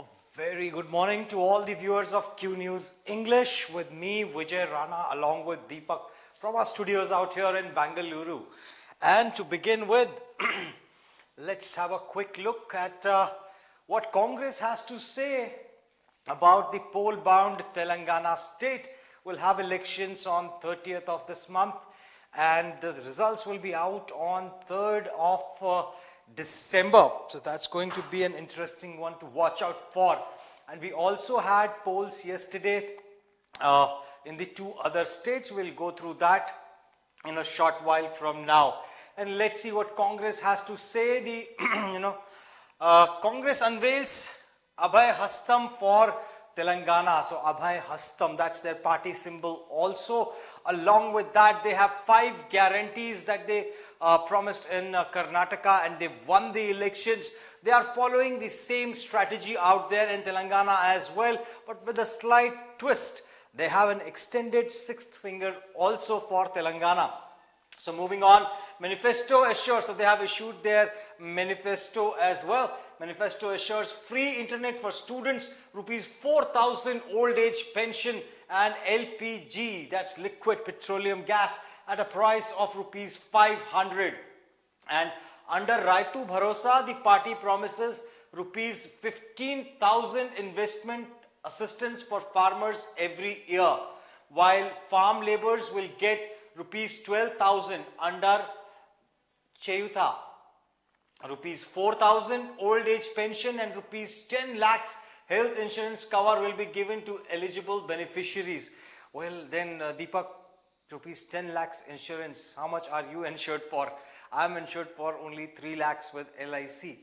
A very good morning to all the viewers of Q News English with me, Vijay Rana, along with Deepak from our studios out here in Bangalore. And to begin with, let's have a quick look at what Congress has to say about the poll-bound Telangana state. We'll have elections on 30th of this month and the results will be out on 3rd of December. So that's going to be an interesting one to watch out for. And we also had polls yesterday in the two other states. We'll go through that in a short while from now. And let's see what Congress has to say. The Congress unveils Abhay Hastam for Telangana. So Abhay Hastam, that's their party symbol also. Along with that, they have 5 guarantees that they promised in Karnataka, and they won the elections. They are following the same strategy out there in Telangana as well, but with a slight twist. They have an extended 6th finger also for Telangana. So moving on, manifesto assures, so they have issued their manifesto as well. Manifesto assures free internet for students, rupees 4,000 old age pension and LPG, that's liquid petroleum gas, at a price of rupees 500. And under Raitu Bharosa, the party promises rupees 15,000 investment assistance for farmers every year, while farm laborers will get rupees 12,000 under Chayuta, rupees 4,000 old age pension and rupees 10 lakhs health insurance cover will be given to eligible beneficiaries. Well then Deepak, rupees 10 lakhs insurance, how much are you insured for? I am insured for only 3 lakhs with LIC.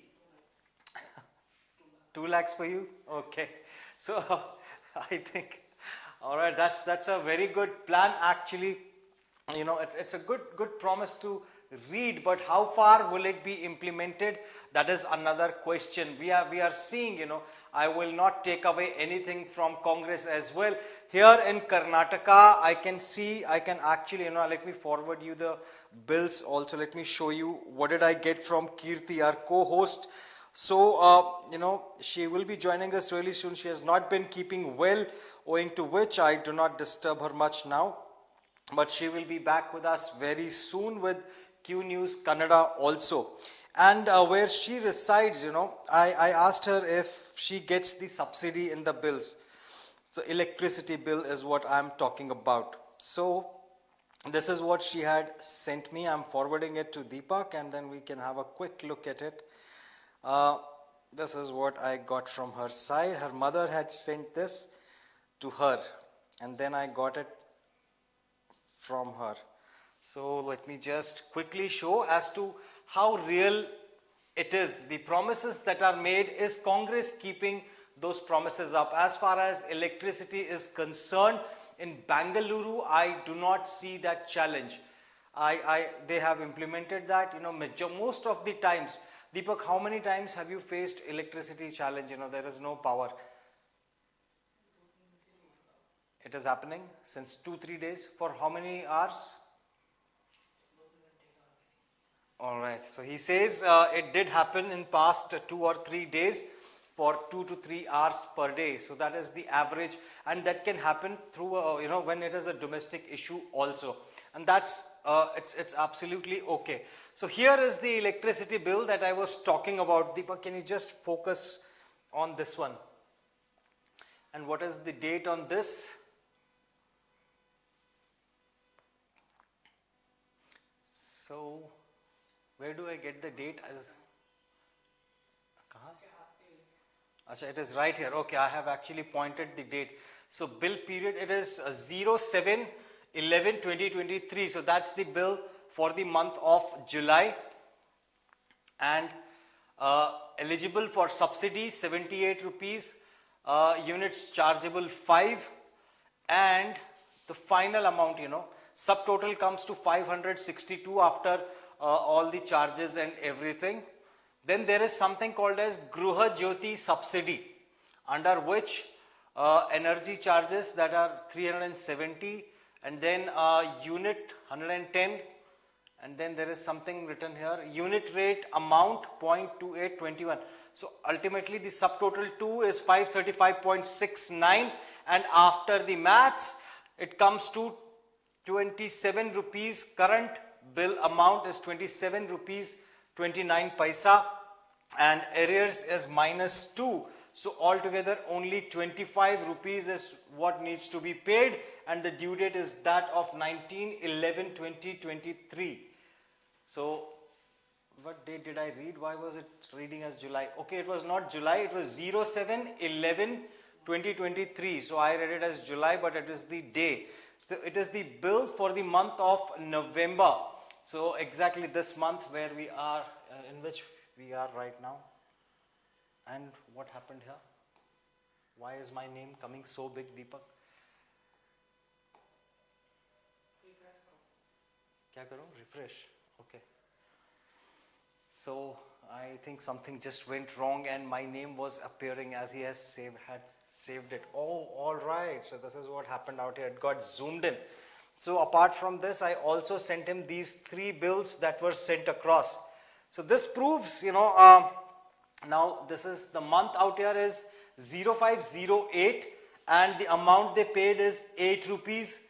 2 lakhs for you? Okay. So I think, alright, that's a very good plan actually. You know, it's a good promise to read, but how far will it be implemented? That is another question. We are seeing, I will not take away anything from Congress as well. Here in Karnataka, I can actually, let me forward you the bills also. Let me show you what did I get from Kirti, our co-host. So, she will be joining us really soon. She has not been keeping well, owing to which I do not disturb her much now. But she will be back with us very soon with Q News Kannada also. And where she resides, I asked her if she gets the subsidy in the bills. So electricity bill is what I'm talking about. So this is what she had sent me. I'm forwarding it to Deepak and then we can have a quick look at it. This is what I got from her side. Her mother had sent this to her and then I got it from her. So let me just quickly show as to how real it is. The promises that are made, is Congress keeping those promises up? As far as electricity is concerned, in Bangalore, I do not see that challenge. They have implemented that, most of the times. Deepak, how many times have you faced electricity challenge? There is no power. It is happening since 2-3 days. For how many hours? Alright, so he says it did happen in past 2 or 3 days for 2 to 3 hours per day. So that is the average, and that can happen through when it is a domestic issue also, and that's it's absolutely okay. So here is the electricity bill that I was talking about. Deepak, can you just focus on this one? And what is the date on this? So where do I get the date? Achha, it is right here. Okay, I have actually pointed the date. So bill period, it is 07/11/2023. So that's the bill for the month of July. And eligible for subsidy 78 rupees, units chargeable 5, and the final amount, subtotal comes to 562 after all the charges and everything. Then there is something called as Gruha Jyoti subsidy, under which energy charges that are 370 and then unit 110 and then there is something written here, unit rate amount 0.2821. So ultimately the subtotal 2 is 535.69, and after the maths it comes to 27 rupees. Current bill amount is 27 rupees 29 paisa, and arrears is -2. So altogether only 25 rupees is what needs to be paid, and the due date is that of 19/11/2023. So what date did I read? Why was it reading as July? Okay, it was not July, it was 07/11/2023. So I read it as July, but it is the day. So it is the bill for the month of November. So exactly this month where we are, in which we are right now. And what happened here? Why is my name coming so big, Deepak? Kya karu? Refresh. Okay. So I think something just went wrong and my name was appearing as he has had saved it. Oh, all right. So this is what happened out here. It got zoomed in. So apart from this, I also sent him these 3 bills that were sent across. So this proves, now this is the month out here is 0508, and the amount they paid is 8 rupees.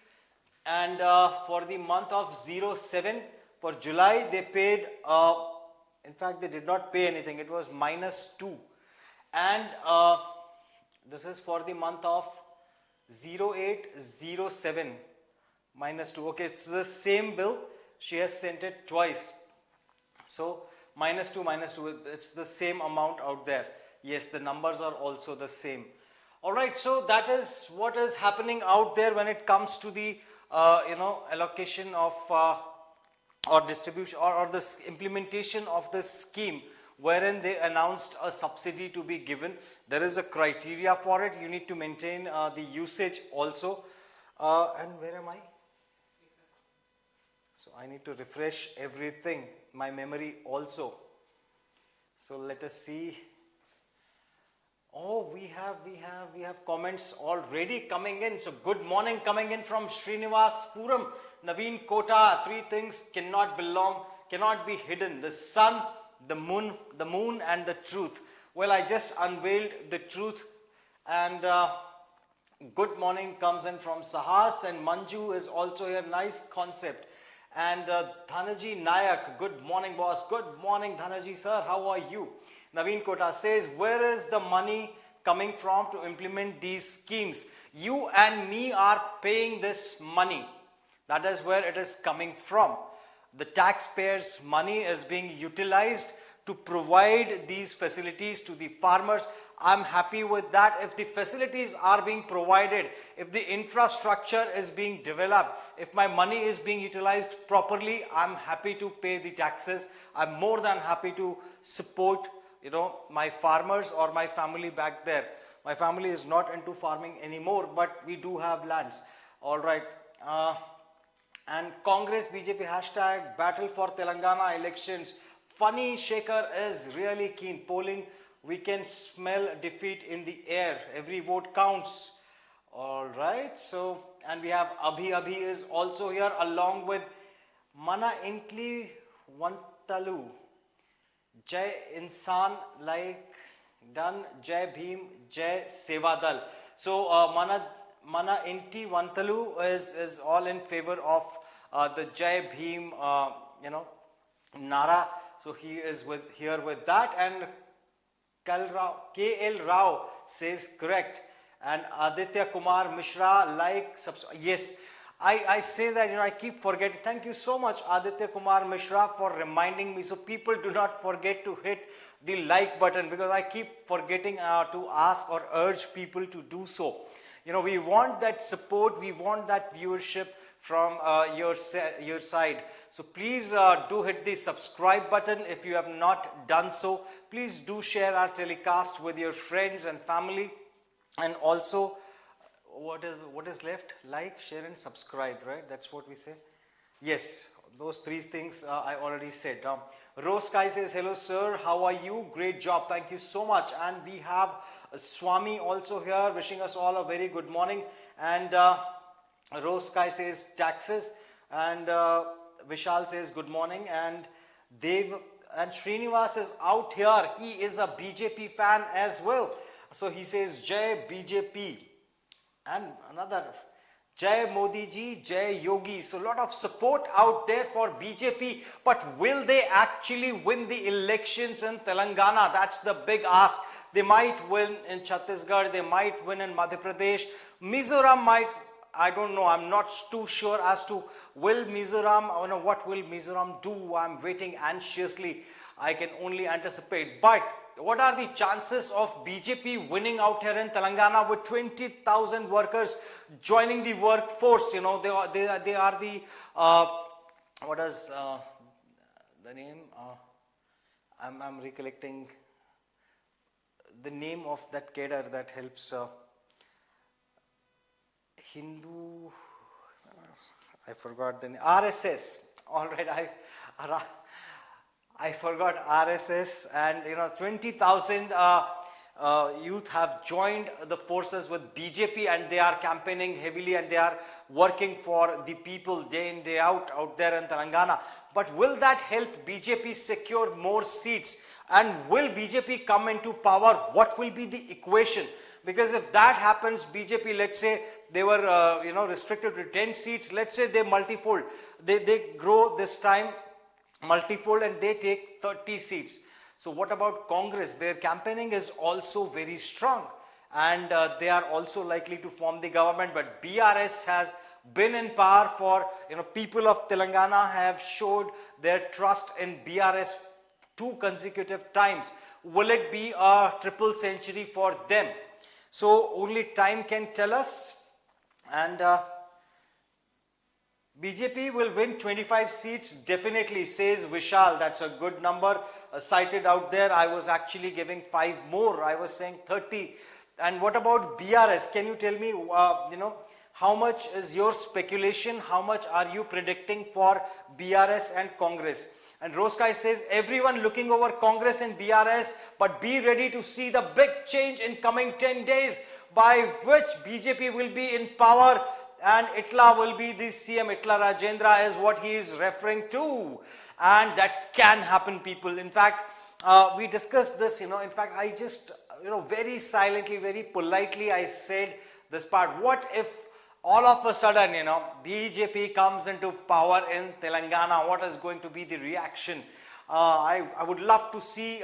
And for the month of 07 for July, they paid, in fact they did not pay anything, it was -2. And this is for the month of 0807, -2. Okay, it's the same bill, she has sent it twice. So -2, it's the same amount out there. Yes, the numbers are also the same. Alright, so that is what is happening out there when it comes to the allocation of or distribution or the implementation of the scheme, wherein they announced a subsidy to be given. There is a criteria for it. You need to maintain the usage also. And where am I? So I need to refresh everything, my memory also. So let us see. Oh, we have comments already coming in. So good morning coming in from Srinivas Puram, Naveen Kota. 3 things cannot be hidden: the sun, the moon and the truth. Well, I just unveiled the truth. And good morning comes in from Sahas, and Manju is also here. Nice concept. And Dhanaji Nayak, good morning boss. Good morning Dhanaji sir, how are you? Naveen Kota says, where is the money coming from to implement these schemes? You and me are paying this money. That is where it is coming from. The taxpayers' money is being utilized to provide these facilities to the farmers. I'm happy with that. If the facilities are being provided, if the infrastructure is being developed, if my money is being utilized properly, I'm happy to pay the taxes. I'm more than happy to support my farmers or my family back there. My family is not into farming anymore, but we do have lands. All right. And Congress BJP hashtag battle for Telangana elections. Funny Shekhar is really keen. Polling, we can smell defeat in the air. Every vote counts. All right. So, and we have Abhi is also here along with Mana Intli Vantalu. Jai Insan like done, Jai Bhim, Jai Sevadal. So Mana Inti Vantalu is all in favor of the Jai Bhim Nara. So he is here with that. And KL Rao says correct. And Aditya Kumar Mishra yes. I say that, I keep forgetting. Thank you so much, Aditya Kumar Mishra, for reminding me. So people do not forget to hit the like button, because I keep forgetting to ask or urge people to do so. We want that support. We want that viewership from your side. So please do hit the subscribe button if you have not done so. Please do share our telecast with your friends and family. And also, what is left? Like, share and subscribe, right? That's what we say. Yes, those 3 things I already said. Rose Sky says, hello sir, how are you? Great job, thank you so much. And we have Swami also here wishing us all a very good morning. And Rose Sky says taxes. And Vishal says good morning, and Dev and Srinivas is out here. He is a BJP fan as well. So he says Jai BJP. And another Jai Modi ji, Jai Yogi. So a lot of support out there for BJP. But will they actually win the elections in Telangana? That's the big ask. They might win in Chhattisgarh. They might win in Madhya Pradesh. Mizoram might, I don't know. I'm not too sure as to will Mizoram, or no, what will Mizoram do. I'm waiting anxiously. I can only anticipate. But what are the chances of BJP winning out here in Telangana with 20,000 workers joining the workforce? You know, they are the, what is the name? I'm recollecting the name of that cadre that helps Hindu, I forgot the name, RSS. All right, I forgot RSS, and 20,000 youth have joined the forces with BJP, and they are campaigning heavily, and they are working for the people day in day out there in Telangana. But will that help BJP secure more seats, and will BJP come into power? What will be the equation? Because if that happens, BJP, let's say they were restricted to 10 seats, let's say they multifold, they grow this time multifold and they take 30 seats. So what about Congress? Their campaigning is also very strong, and they are also likely to form the government. But BRS has been in power for, people of Telangana have showed their trust in BRS 2 consecutive times. Will it be a triple century for them? So only time can tell us. And BJP will win 25 seats definitely, says Vishal. That's a good number cited out there. I was actually giving 5 more. I was saying 30. And what about BRS? Can you tell me, how much is your speculation? How much are you predicting for BRS and Congress? And Roskai says, everyone looking over Congress and BRS, but be ready to see the big change in coming 10 days, by which BJP will be in power and Itla will be the CM. Itla Rajendra is what he is referring to. And that can happen, people. In fact, we discussed this, in fact, I just, very silently, very politely, I said this part. What if all of a sudden, BJP comes into power in Telangana? What is going to be the reaction? I would love to see,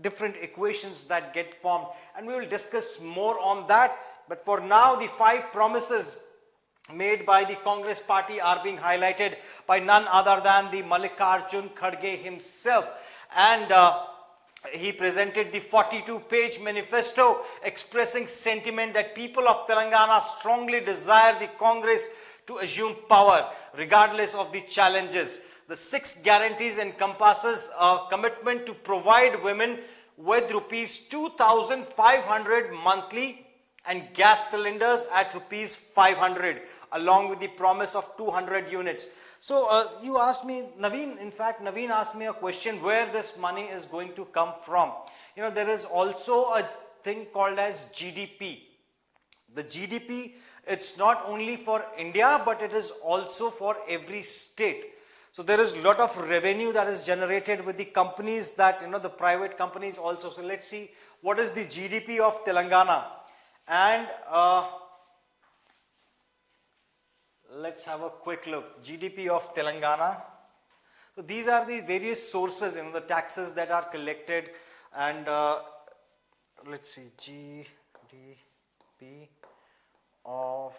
different equations that get formed. And we will discuss more on that. But for now, the 5 promises made by the Congress party are being highlighted by none other than the Mallikarjun Kharge himself. And he presented the 42-page manifesto expressing sentiment that people of Telangana strongly desire the Congress to assume power regardless of the challenges. The 6 guarantees encompasses a commitment to provide women with rupees 2,500 monthly and gas cylinders at rupees 500, along with the promise of 200 units. So you asked me, Naveen, in fact, Naveen asked me a question where this money is going to come from. There is also a thing called as GDP. The GDP, it's not only for India, but it is also for every state. So there is a lot of revenue that is generated with the companies that, the private companies also. So let's see what is the GDP of Telangana. And let's have a quick look. GDP of Telangana. So these are the various sources, the taxes that are collected. And let's see, GDP of,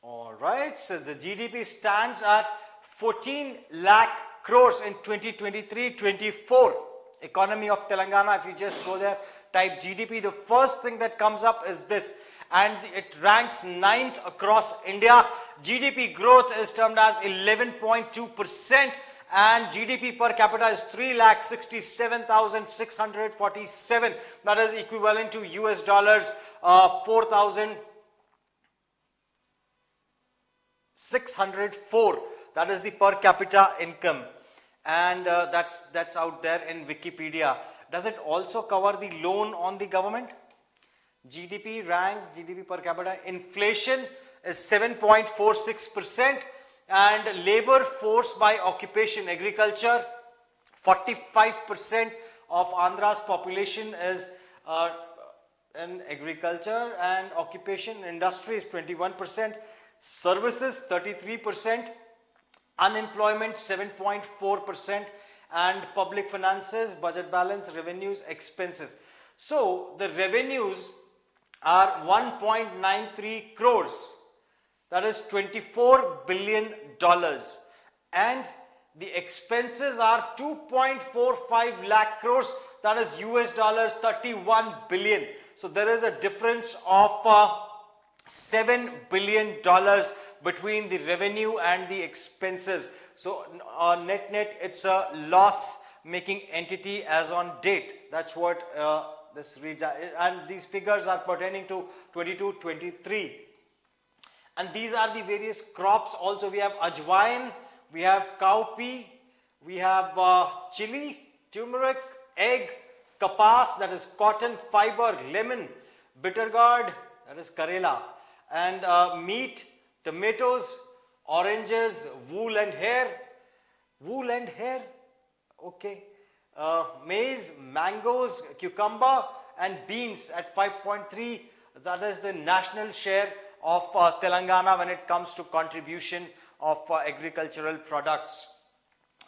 all right, so the GDP stands at 14 lakh crores in 2023-24. Economy of Telangana. If you just go there, type GDP, the first thing that comes up is this, and it ranks 9th across India. GDP growth is termed as 11.2%, and GDP per capita is 3,67,647. That is equivalent to US dollars 4,604. That is the per capita income. And that's out there in Wikipedia. Does it also cover the loan on the government? GDP rank, GDP per capita, inflation is 7.46%, and labor force by occupation, agriculture, 45% of Andhra's population is in agriculture, and occupation industry is 21%, services 33%, unemployment 7.4%, and public finances, budget balance, revenues, expenses. So the revenues are 1.93 crores, that is $24 billion, and the expenses are 2.45 lakh crores, that is US dollars 31 billion. So there is a difference of $7 billion between the revenue and the expenses. So net it's a loss making entity as on date. That's what this reads, and these figures are pertaining to 22-23. And these are the various crops. Also we have ajwain, we have cowpea, we have chili, turmeric, egg, kapas, that is cotton, fiber, lemon, bitter gourd, that is karela, and meat, tomatoes, oranges, wool and hair, okay, maize, mangoes, cucumber, and beans at 5.3. That is the national share of Telangana when it comes to contribution of agricultural products.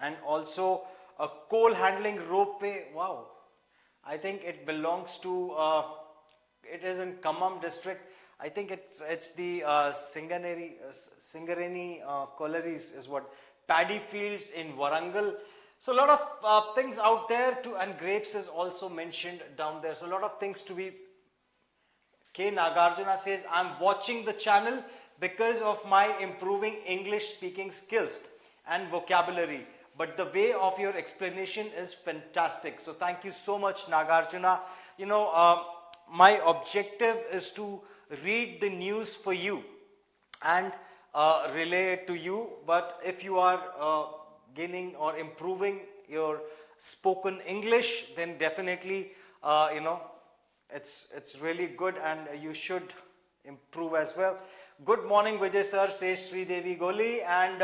And also a coal handling ropeway. Wow, I think it belongs to it is in Khammam district. I think it's the Singareni collieries is what, paddy fields in Warangal. So a lot of things out there too, and grapes is also mentioned down there. So a lot of things to be. K. Nagarjuna says, I'm watching the channel because of my improving English speaking skills and vocabulary, but the way of your explanation is fantastic. So thank you so much, Nagarjuna. You know, my objective is to read the news for you and relay it to you. But if you are gaining or improving your spoken English, then definitely, you know, it's really good, and you should improve as well. Good morning, Vijay sir, says Sri Devi Goli, and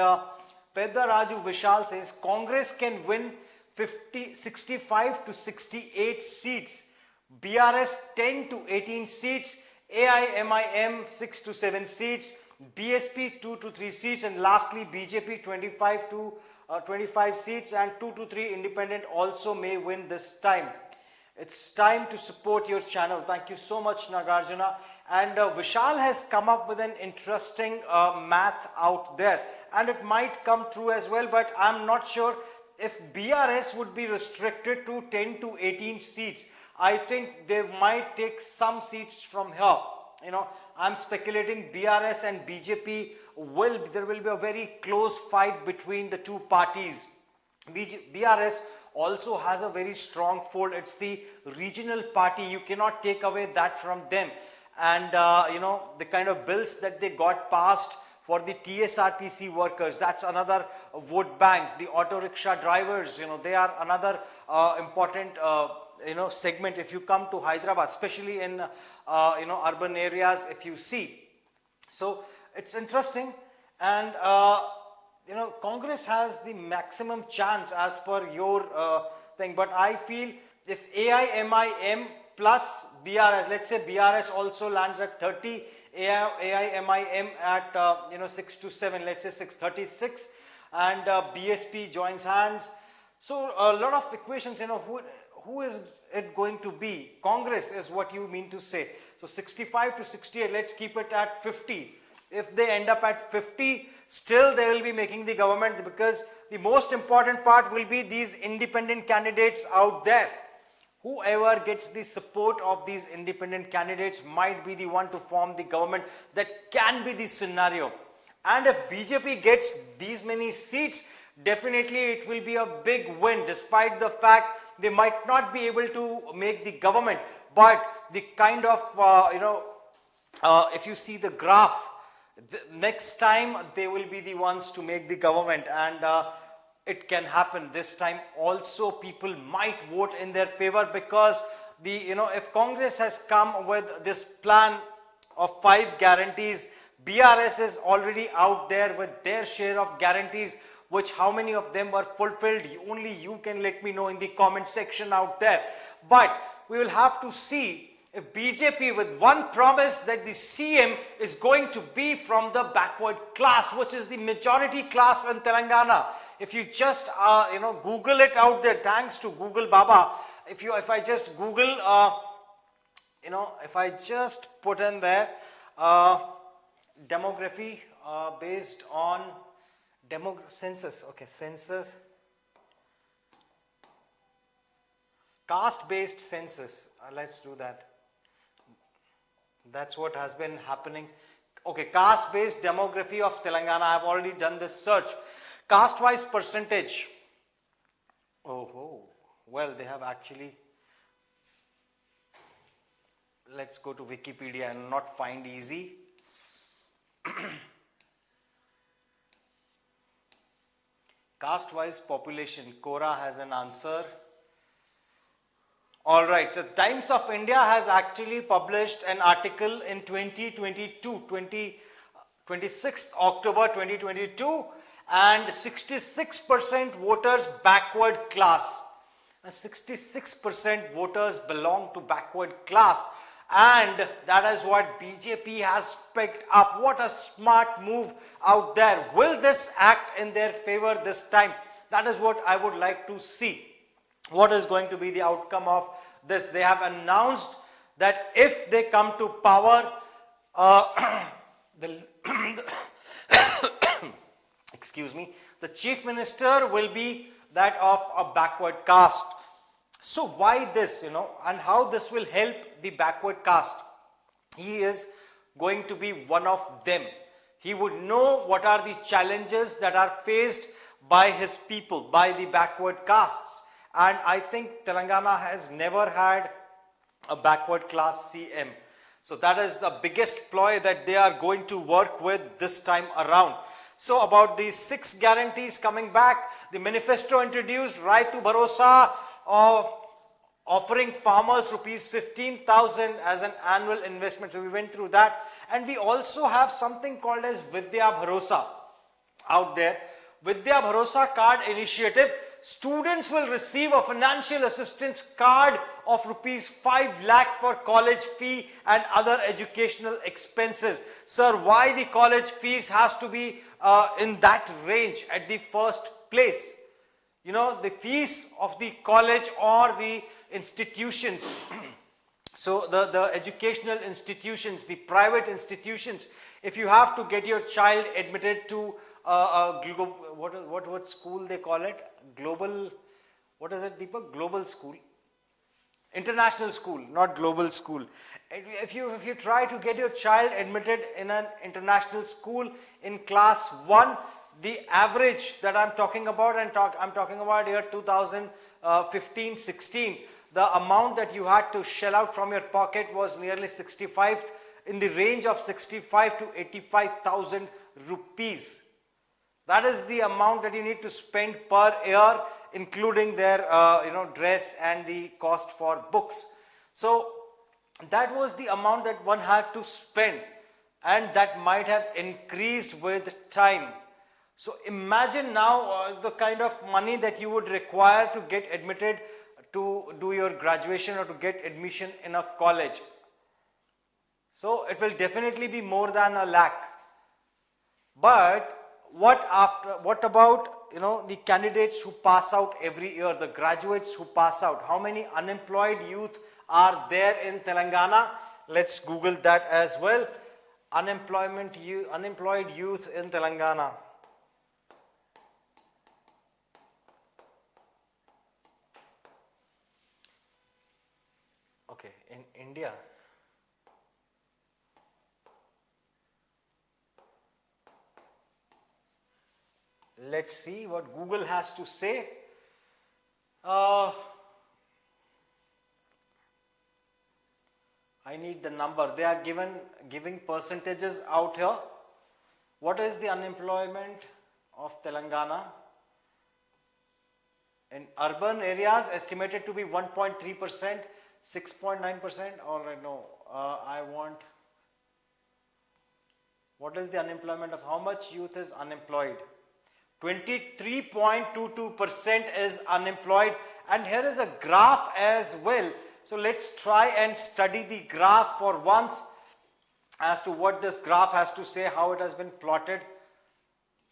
Pedda Raju Vishal says Congress can win 65 to 68 seats, BRS 10 to 18 seats, AIMIM 6 to 7 seats, BSP 2 to 3 seats, and lastly BJP 25 to 25 seats, and 2 to 3 independent also may win this time. It's time to support your channel. Thank you so much, Nagarjuna. And Vishal has come up with an interesting math out there, and it might come true as well, but I'm not sure if BRS would be restricted to 10 to 18 seats. I think they might take some seats from here. You know, I'm speculating BRS and BJP there will be a very close fight between the two parties. BRS also has a very strong fold. It's the regional party. You cannot take away that from them. And you know, the kind of bills that they got passed for the TSRTC workers, that's another vote bank. The auto rickshaw drivers, you know, they are another important you know, segment. If you come to Hyderabad, especially in you know, urban areas, if you see. So it's interesting, and you know, Congress has the maximum chance as per your thing, but I feel if AIMIM plus BRS, let's say BRS also lands at 30, AIMIM at you know, 6 to 7, let's say 636, and BSP joins hands. So a lot of equations, you know, who is it going to be? Congress is what you mean to say. So 65 to 68, let's keep it at 50. If they end up at 50, still they will be making the government, because the most important part will be these independent candidates out there. Whoever gets the support of these independent candidates might be the one to form the government. That can be the scenario. And if BJP gets these many seats, definitely it will be a big win, despite the fact they might not be able to make the government. But the kind of, you know, if you see the graph, next time they will be the ones to make the government, and it can happen this time also. People might vote in their favor, because the, you know, if Congress has come with this plan of 5 guarantees BRS is already out there with their share of guarantees, which how many of them were fulfilled, only you can let me know in the comment section out there. But we will have to see if BJP, with one promise that the CM is going to be from the backward class, which is the majority class in Telangana. If you just Google it out there, thanks to Google Baba. If I just Google if I just put in there demography based on census, okay, census, caste based census, let's do that. That's what has been happening. Okay, caste based demography of Telangana. I have already done this search. Caste wise percentage. Oh, well, they have actually, let's go to Wikipedia and not find easy. Caste wise population, Cora has an answer. Alright, so Times of India has actually published an article in 26th October 2022, and 66% voters backward class. 66% voters belong to backward class, and that is what BJP has picked up. What a smart move out there. Will this act in their favor this time? That is what I would like to see. What is going to be the outcome of this? They have announced that if they come to power, excuse me, the chief minister will be that of a backward caste. So why this, and how this will help the backward caste? He is going to be one of them. He would know what are the challenges that are faced by his people, by the backward castes. And I think Telangana has never had a backward class CM. So that is the biggest ploy that they are going to work with this time around. So about these 6 guarantees coming back, the manifesto introduced Raitu Bharosa, offering farmers rupees 15,000 as an annual investment. So we went through that. And we also have something called as Vidya Bharosa out there. Vidya Bharosa card initiative. Students will receive a financial assistance card of rupees 5 lakh for college fee and other educational expenses. Sir, why the college fees has to be in that range at the first place? The fees of the college or the institutions. So the educational institutions, the private institutions, if you have to get your child admitted to what school they call it? Global, what is it, Deepak? Global school. International school, not global school. If you try to get your child admitted in an international school in class 1, the average that I'm talking about, and I'm talking about year 2015-16, the amount that you had to shell out from your pocket was nearly 65, in the range of 65 to 85,000 rupees. That is the amount that you need to spend per year, including their dress and the cost for books. So that was the amount that one had to spend, and that might have increased with time. So imagine now the kind of money that you would require to get admitted to do your graduation or to get admission in a college. So it will definitely be more than a lakh. But what about the candidates who pass out every year, the graduates who pass out? How many unemployed youth are there in Telangana? Let's Google that as well. Unemployed youth in Telangana. Okay, in India. Let's see what Google has to say. I need the number. They are giving percentages out here. What is the unemployment of Telangana? In urban areas, estimated to be 1.3%, 6.9%. All right, no, I want What is the unemployment of how much youth is unemployed? 23.22% is unemployed, and here is a graph as well. So let's try and study the graph for once as to what this graph has to say, how it has been plotted.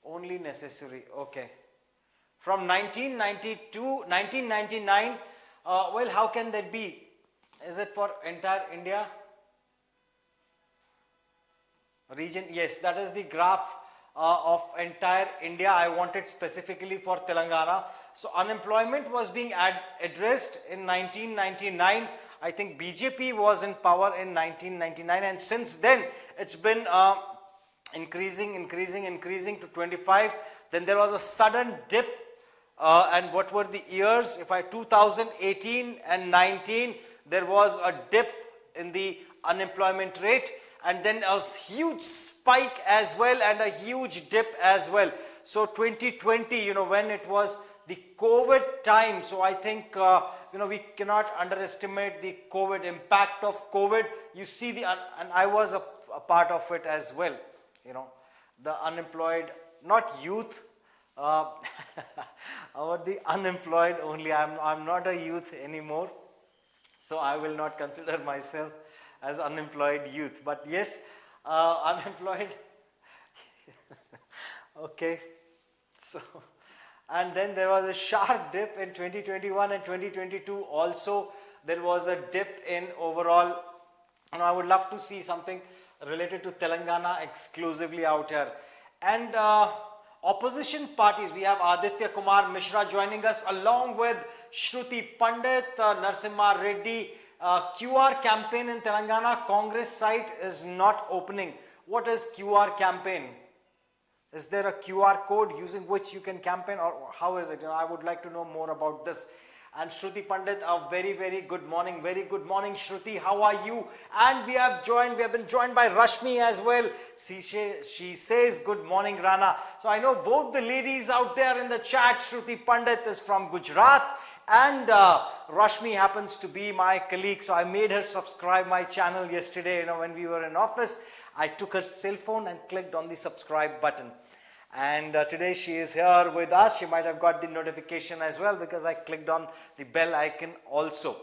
Only necessary. Okay. From 1999, well, how can that be? Is it for entire India? Region? Yes, that is the graph of entire India. I wanted specifically for Telangana. So unemployment was being addressed in 1999. I think BJP was in power in 1999, and since then it's been increasing to 25. Then there was a sudden dip, and what were the years? If 2018 and 19, there was a dip in the unemployment rate, and then a huge spike as well and a huge dip as well. So 2020, when it was the COVID time, so I think we cannot underestimate the COVID impact of COVID. You see and I was a part of it as well. The unemployed, not youth, or the unemployed only. I'm not a youth anymore, so I will not consider myself as unemployed youth. But yes, unemployed. Okay, so and then there was a sharp dip in 2021 and 2022. Also, there was a dip in overall. I would love to see something related to Telangana exclusively out here. And opposition parties, we have Aditya Kumar Mishra joining us along with Shruti Pandit, Narsimha Reddy. QR campaign in Telangana, Congress site is not opening. What is QR campaign? Is there a QR code using which you can campaign, or how is it? I would like to know more about this. And Shruti Pandit, a very, very good morning. Very good morning, Shruti. How are you? And we have been joined by Rashmi as well. She says, good morning, Rana. So I know both the ladies out there in the chat. Shruti Pandit is from Gujarat, and Rashmi happens to be my colleague. So I made her subscribe my channel yesterday, when we were in office. I took her cell phone and clicked on the subscribe button. And today she is here with us. She might have got the notification as well because I clicked on the bell icon also.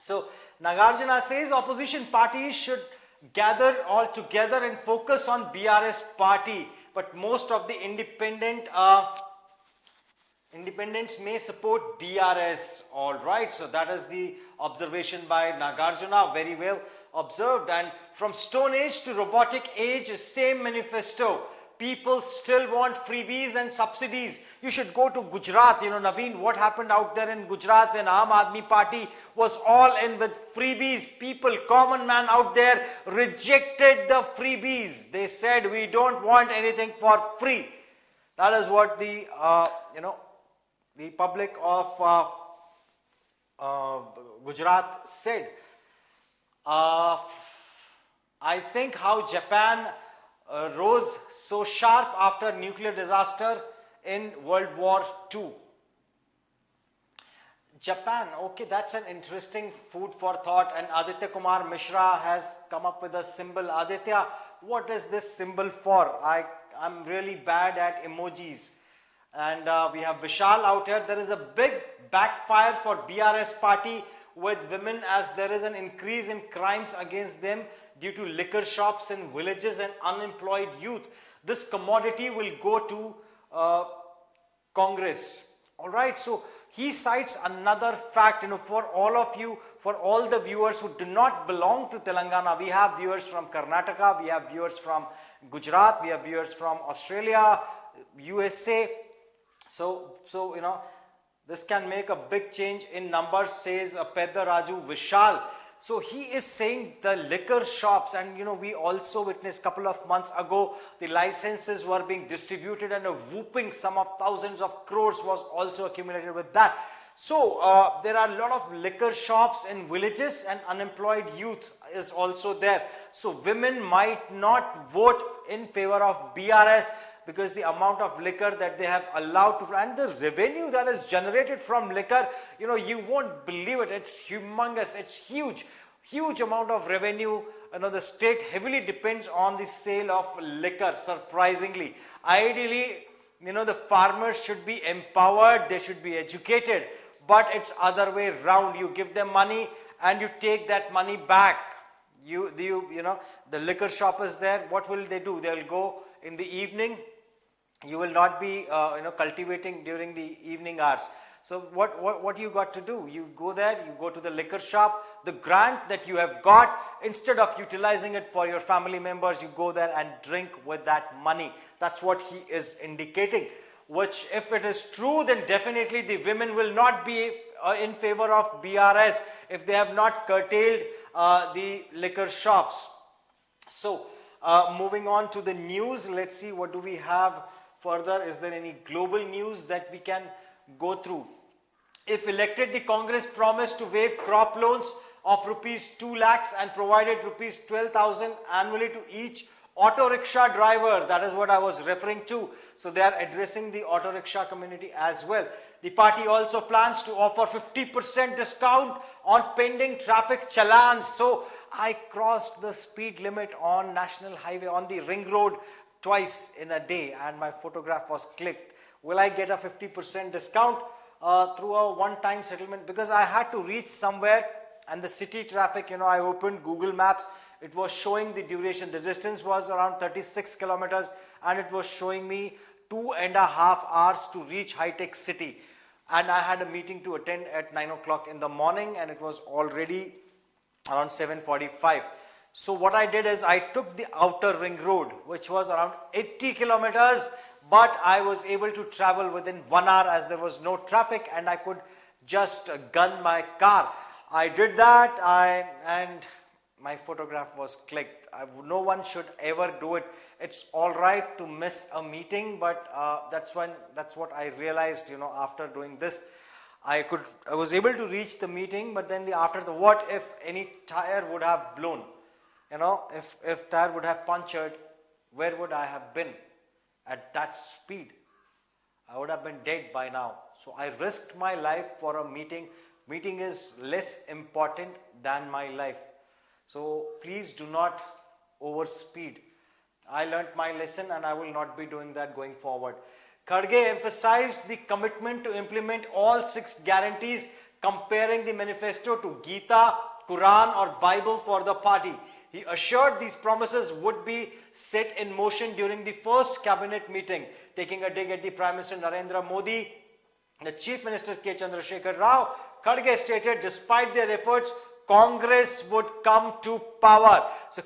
So Nagarjuna says opposition parties should gather all together and focus on BRS party. But most of the independents may support BRS. All right. So that is the observation by Nagarjuna. Very well observed. And from Stone Age to robotic age, same manifesto. People still want freebies and subsidies. You should go to Gujarat. Naveen, what happened out there in Gujarat when Aam Aadmi Party was all in with freebies? People, common man out there rejected the freebies. They said, we don't want anything for free. That is what the, the public of Gujarat said. I think how Japan rose so sharp after nuclear disaster in World War II. Japan, okay, that's an interesting food for thought. And Aditya Kumar Mishra has come up with a symbol. Aditya, what is this symbol for? I'm really bad at emojis. And we have Vishal out here. There is a big backfire for BRS party with women, as there is an increase in crimes against them due to liquor shops in villages and unemployed youth. This commodity will go to Congress. All right, so he cites another fact, for all of you, for all the viewers who do not belong to Telangana. We have viewers from Karnataka, we have viewers from Gujarat, we have viewers from Australia, USA. So this can make a big change in numbers, says Pedda Raju Vishal. So he is saying the liquor shops, and we also witnessed a couple of months ago the licenses were being distributed, and a whooping sum of thousands of crores was also accumulated with that. So there are a lot of liquor shops in villages, and unemployed youth is also there. So women might not vote in favor of BRS because the amount of liquor that they have allowed to, and the revenue that is generated from liquor, you won't believe it. It's humongous. It's huge amount of revenue the state heavily depends on the sale of liquor, surprisingly. Ideally, the farmers should be empowered, they should be educated, but it's other way round. You give them money and you take that money back. The liquor shop is there. What will they do? They'll go in the evening. You will not be cultivating during the evening hours. So what you got to do? You go there, you go to the liquor shop, the grant that you have got, instead of utilizing it for your family members, you go there and drink with that money. That's what he is indicating, which if it is true, then definitely the women will not be in favor of BRS if they have not curtailed the liquor shops. So moving on to the news, let's see what do we have further. Is there any global news that we can go through? If elected, the Congress promised to waive crop loans of rupees 2 lakhs and provided rupees 12,000 annually to each auto rickshaw driver. That is what I was referring to. So they are addressing the auto rickshaw community as well. The party also plans to offer 50% discount on pending traffic challans. So I crossed the speed limit on National Highway on the ring road twice in a day and my photograph was clicked. Will I get a 50% discount through a one-time settlement? Because I had to reach somewhere and the city traffic, I opened Google Maps. It was showing the duration. The distance was around 36 kilometers and it was showing me 2.5 hours to reach high-tech city. And I had a meeting to attend at 9 o'clock in the morning and it was already around 7:45. So what I did is I took the outer ring road, which was around 80 kilometers, but I was able to travel within 1 hour as there was no traffic and I could just gun my car. I did that and my photograph was clicked. No one should ever do it. It's all right to miss a meeting, but that's what I realized, after doing this. I was able to reach the meeting, but then what if any tire would have blown? If tire would have punctured, where would I have been? At that speed, I would have been dead by now. So I risked my life for a meeting. Meeting is less important than my life. So please do not overspeed. I learnt my lesson and I will not be doing that going forward. Kharge emphasized the commitment to implement all 6 guarantees, comparing the manifesto to Gita, Quran or Bible for the party. He assured these promises would be set in motion during the first cabinet meeting. Taking a dig at the Prime Minister Narendra Modi, the Chief Minister K. Chandrasekhar Rao, Kharge stated despite their efforts, Congress would come to power. So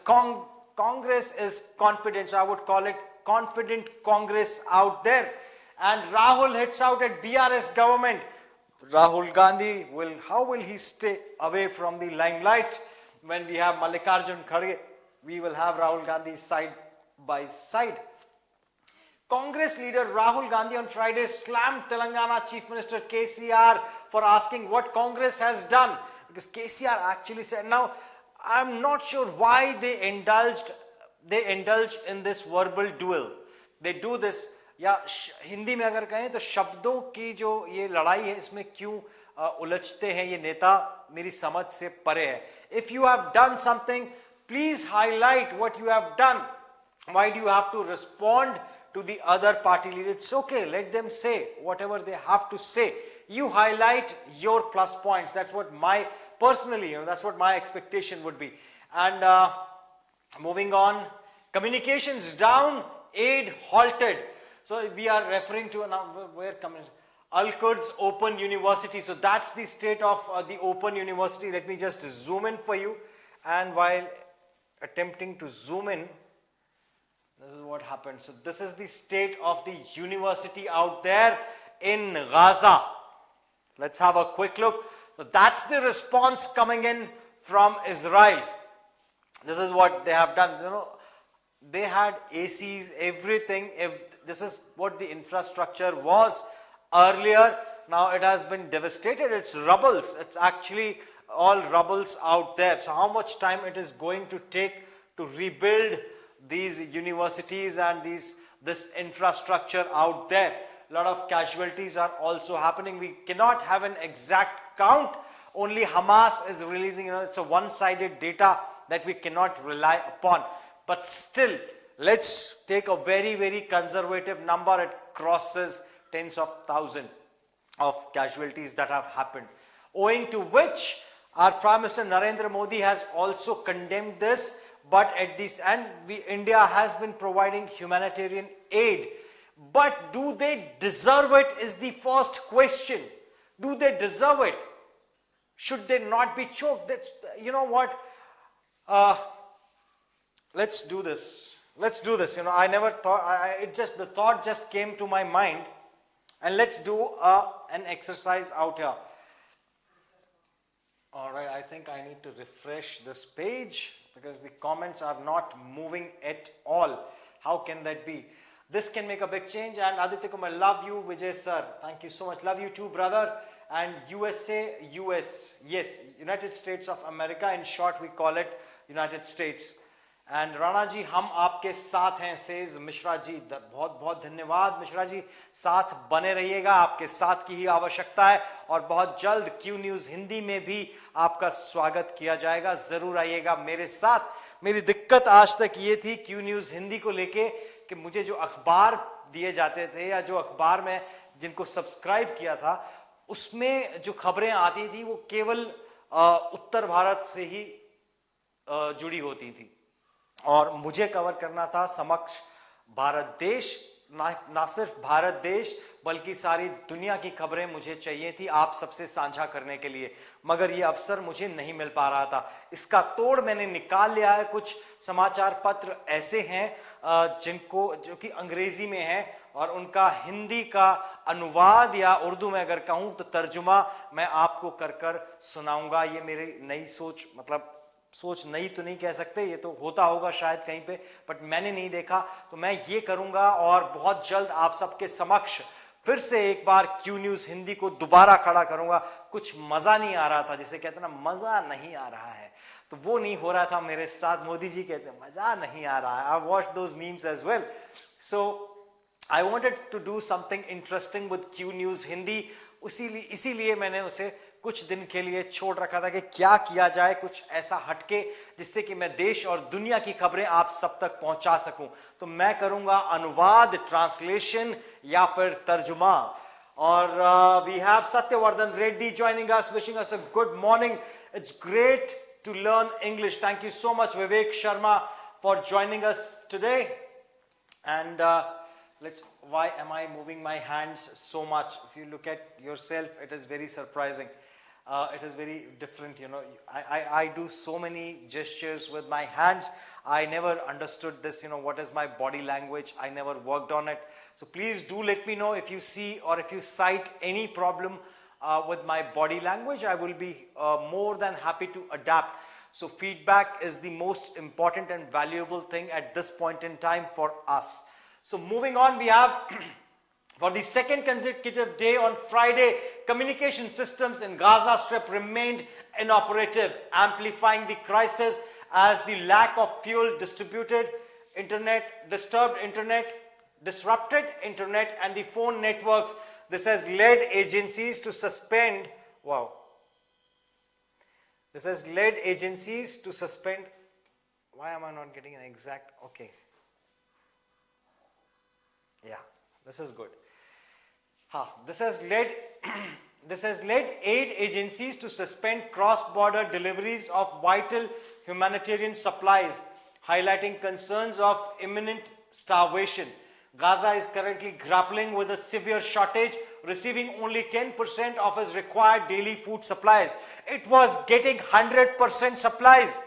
Congress is confident. So I would call it confident Congress out there. And Rahul hits out at BRS government. Rahul Gandhi how will he stay away from the limelight when we have Mallikarjun Kharge? We will have Rahul Gandhi side by side. Congress leader Rahul Gandhi on Friday slammed Telangana Chief Minister KCR for asking what Congress has done. Because KCR actually said, now I'm not sure why they indulge in this verbal duel. They do this, या हिंदी में अगर कहें तो शब्दों की जो ये लड़ाई है इसमें क्यों उलझते हैं ये नेता मेरी समझ से परे है. If you have done something, please highlight what you have done. Why do you have to respond to the other party leader? It's okay, let them say whatever they have to say. You highlight your plus points. That's what personally, that's what my expectation would be. And moving on, communications down, aid halted. So we are referring to where Al-Quds Open University. So that's the state of the Open University. Let me just zoom in for you. And while attempting to zoom in, this is what happened. So this is the state of the university out there in Gaza. Let's have a quick look. So that's the response coming in from Israel. This is what they have done. They had ACs, everything. This is what the infrastructure was earlier. Now it has been devastated. It's rubbles. It's actually all rubbles out there. So how much time it is going to take to rebuild these universities and this infrastructure out there? A lot of casualties are also happening. We cannot have an exact count. Only Hamas is releasing, it's a one-sided data that we cannot rely upon. But still, let's take a very, very conservative number. It crosses tens of thousands of casualties that have happened, owing to which our Prime Minister Narendra Modi has also condemned this. But at this end, India has been providing humanitarian aid. But do they deserve it is the first question. Do they deserve it? Should they not be choked? That's, you know what? Let's do this. Let's do this. I never thought, the thought just came to my mind. And let's do an exercise out here. All right, I think I need to refresh this page because the comments are not moving at all. How can that be? This can make a big change. And Aditya Kumar, love you. Vijay sir, thank you so much. Love you too, brother. And USA, US, yes, United States of America. In short, we call it United States. And Rana ji, हम आपके साथ हैं, says Mishra ji. बहुत बहुत धन्यवाद मिश्रा जी. साथ बने रहिएगा, आपके साथ की ही आवश्यकता है. और बहुत जल्द Q News हिंदी में भी आपका स्वागत किया जाएगा. जरूर आइएगा मेरे साथ. मेरी दिक्कत आज तक ये थी Q News हिंदी को लेके कि मुझे जो अखबार दिए जाते थे या जो अखबार में जिनको सब्सक्राइब किया था, उसमें जो खबरें आती थी वो केवल उत्तर भारत से ही जुड़ी होती थी. और मुझे कवर करना था समक्ष भारत देश, ना सिर्फ भारत देश बल्कि सारी दुनिया की खबरें मुझे चाहिए थी आप सबसे साझा करने के लिए. मगर ये अवसर मुझे नहीं मिल पा रहा था. इसका तोड़ मैंने निकाल लिया है. कुछ समाचार पत्र ऐसे हैं जो कि अंग्रेजी में है और उनका हिंदी का अनुवाद या उर्दू में अगर कहूं तो तर्जुमा मैं आपको कर सुनाऊंगा. ये मेरी नई सोच, मतलब सोच नहीं तो नहीं कह सकते, ये तो होता होगा शायद कहीं पे, बट मैंने नहीं देखा, तो मैं ये करूंगा. और बहुत जल्द आप सबके समक्ष फिर से एक बार Q News हिंदी को दोबारा खड़ा करूंगा. कुछ मजा नहीं आ रहा था, जिसे कहते हैं ना मजा नहीं आ रहा है, तो वो नहीं हो रहा था मेरे साथ. मोदी जी कहते हैं मजा नहीं आ रहा है. I watched those memes as well. So I wanted to do something interesting with Q News Hindi. इसीलिए मैंने उसे कुछ दिन के लिए छोड़ रखा था कि क्या किया जाए कुछ ऐसा हटके जिससे कि मैं देश और दुनिया की खबरें आप सब तक पहुंचा सकूं. तो मैं करूंगा अनुवाद, ट्रांसलेशन या फिर तर्जुमा. और we have Satyavardhan Reddy joining us, wishing us a good morning. It's great to learn English. Thank you so much Vivek Sharma for joining us today. And why am I moving my hands so much? If you look at yourself, it is very surprising. It is very different, I do so many gestures with my hands. I never understood this, what is my body language. I never worked on it. So please do let me know if you see or if you cite any problem with my body language. I will be more than happy to adapt. So feedback is the most important and valuable thing at this point in time for us. So moving on, we have for the second consecutive day on Friday, communication systems in Gaza Strip remained inoperative, amplifying the crisis as the lack of fuel disrupted internet, and the phone networks. This has led agencies to suspend. Wow. This has led agencies to suspend. Why am I not getting an exact? Okay. Yeah, this is good. This has led aid agencies to suspend cross-border deliveries of vital humanitarian supplies, highlighting concerns of imminent starvation. Gaza is currently grappling with a severe shortage, receiving only 10% of its required daily food supplies. It was getting 100% supplies.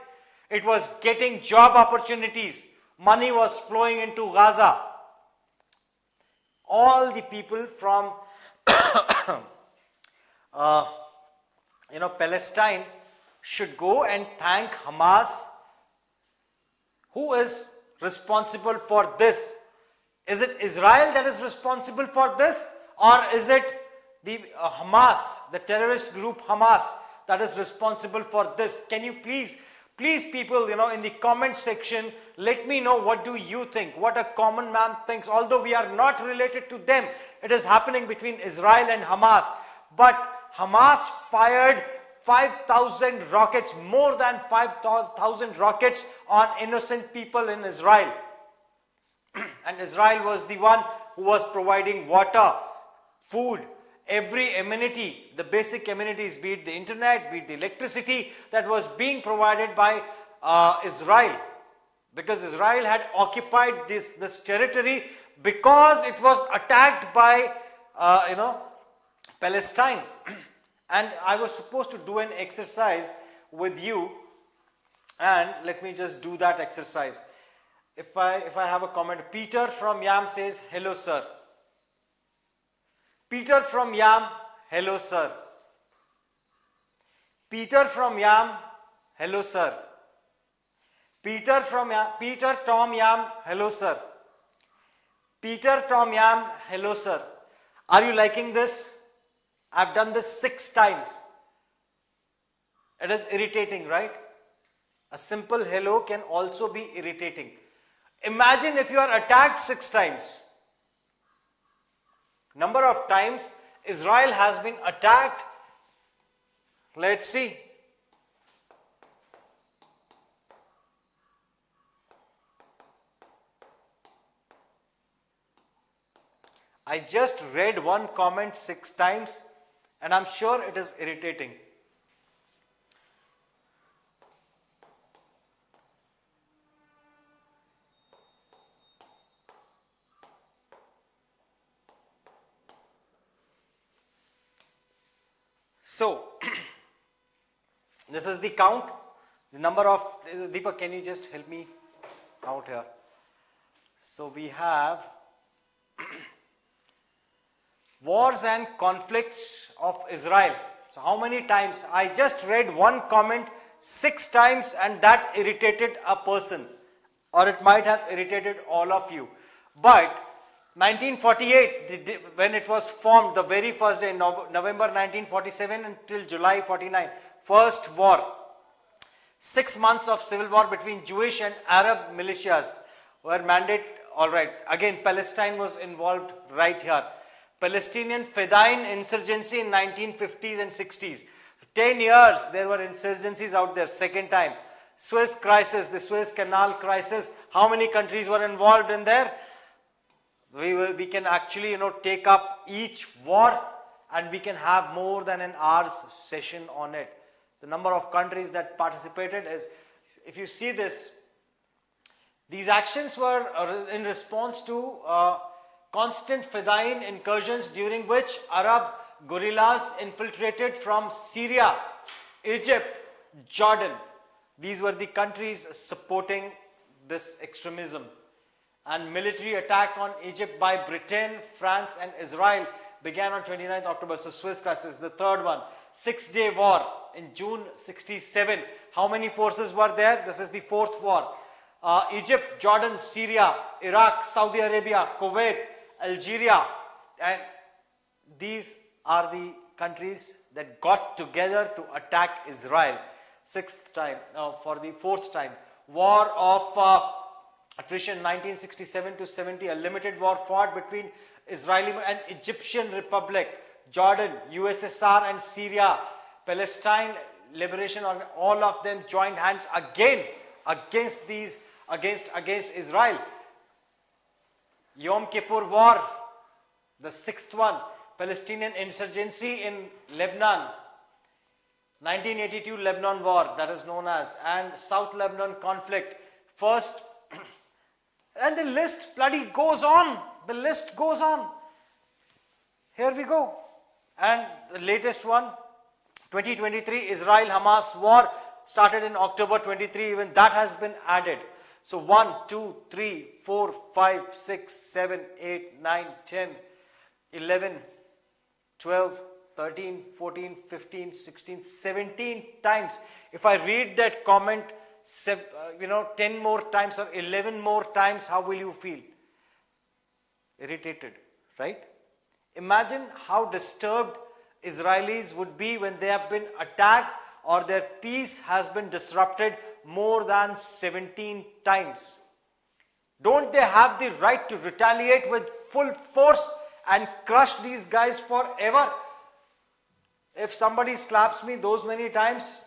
It was getting job opportunities. Money was flowing into Gaza. All the people from Palestine should go and thank Hamas. Who is responsible for this? Is it Israel that is responsible for this, or is it the Hamas, the terrorist group Hamas, that is responsible for this? Can you please people, in the comment section, let me know what do you think, what a common man thinks. Although we are not related to them, it is happening between Israel and Hamas. But Hamas fired 5,000 rockets, more than 5,000 rockets on innocent people in Israel. And Israel was the one who was providing water, food, every amenity, the basic amenities, be it the internet, be it the electricity, that was being provided by Israel. Because Israel had occupied this territory because it was attacked by, Palestine. And I was supposed to do an exercise with you, and let me just do that exercise. If I have a comment, Peter from Yam says, hello sir. Peter from Yam, hello sir. Peter from Yam, hello sir. Peter from Yam, Peter Tom Yam, hello sir. Peter Tom Yam, hello sir. Are you liking this? I've done this 6 times. It is irritating, right? A simple hello can also be irritating. Imagine if you are attacked 6 times. Number of times Israel has been attacked. Let's see. I just read one comment 6 times, and I'm sure it is irritating. So, this is the count, the number of, Deepak, can you just help me out here? So, we have wars and conflicts of Israel. So, how many times? I just read one comment 6 times, and that irritated a person, or it might have irritated all of you. But 1948, when it was formed, the very first day, November 1947 until July 49, first war. 6 months of civil war between Jewish and Arab militias were mandated. Alright, again Palestine was involved right here. Palestinian Fedayeen insurgency in 1950s and 60s. 10 years there were insurgencies out there, second time. Suez crisis, the Suez Canal crisis, how many countries were involved in there? We can actually, take up each war, and we can have more than an hour's session on it. The number of countries that participated is, if you see this, these actions were in response to constant Fedayeen incursions, during which Arab guerrillas infiltrated from Syria, Egypt, Jordan. These were the countries supporting this extremism. And military attack on Egypt by Britain, France and Israel began on 29th October. So Suez crisis, the third one. 6-day war in June 67. How many forces were there? This is the fourth war. Egypt, Jordan, Syria, Iraq, Saudi Arabia, Kuwait, Algeria, and these are the countries that got together to attack Israel. 6th time, for the 4th time. War of attrition 1967 to 70, a limited war fought between Israeli and Egyptian Republic, Jordan, USSR and Syria, Palestine, liberation, all of them joined hands again against Israel. Yom Kippur War, the 6th one, Palestinian insurgency in Lebanon, 1982 Lebanon War, that is known as, and South Lebanon conflict, first, and the list bloody goes on, the list goes on. Here we go. And the latest one, 2023 Israel-Hamas war, started in October 23, even that has been added. So 1, 2, 3, 4, 5, 6, 7, 8, 9, 10, 11, 12, 13, 14, 15, 16, 17 times. If I read that comment, 10 more times or 11 more times, how will you feel? Irritated, right? Imagine how disturbed Israelis would be when they have been attacked or their peace has been disrupted more than 17 times. Don't they have the right to retaliate with full force and crush these guys forever? If somebody slaps me those many times,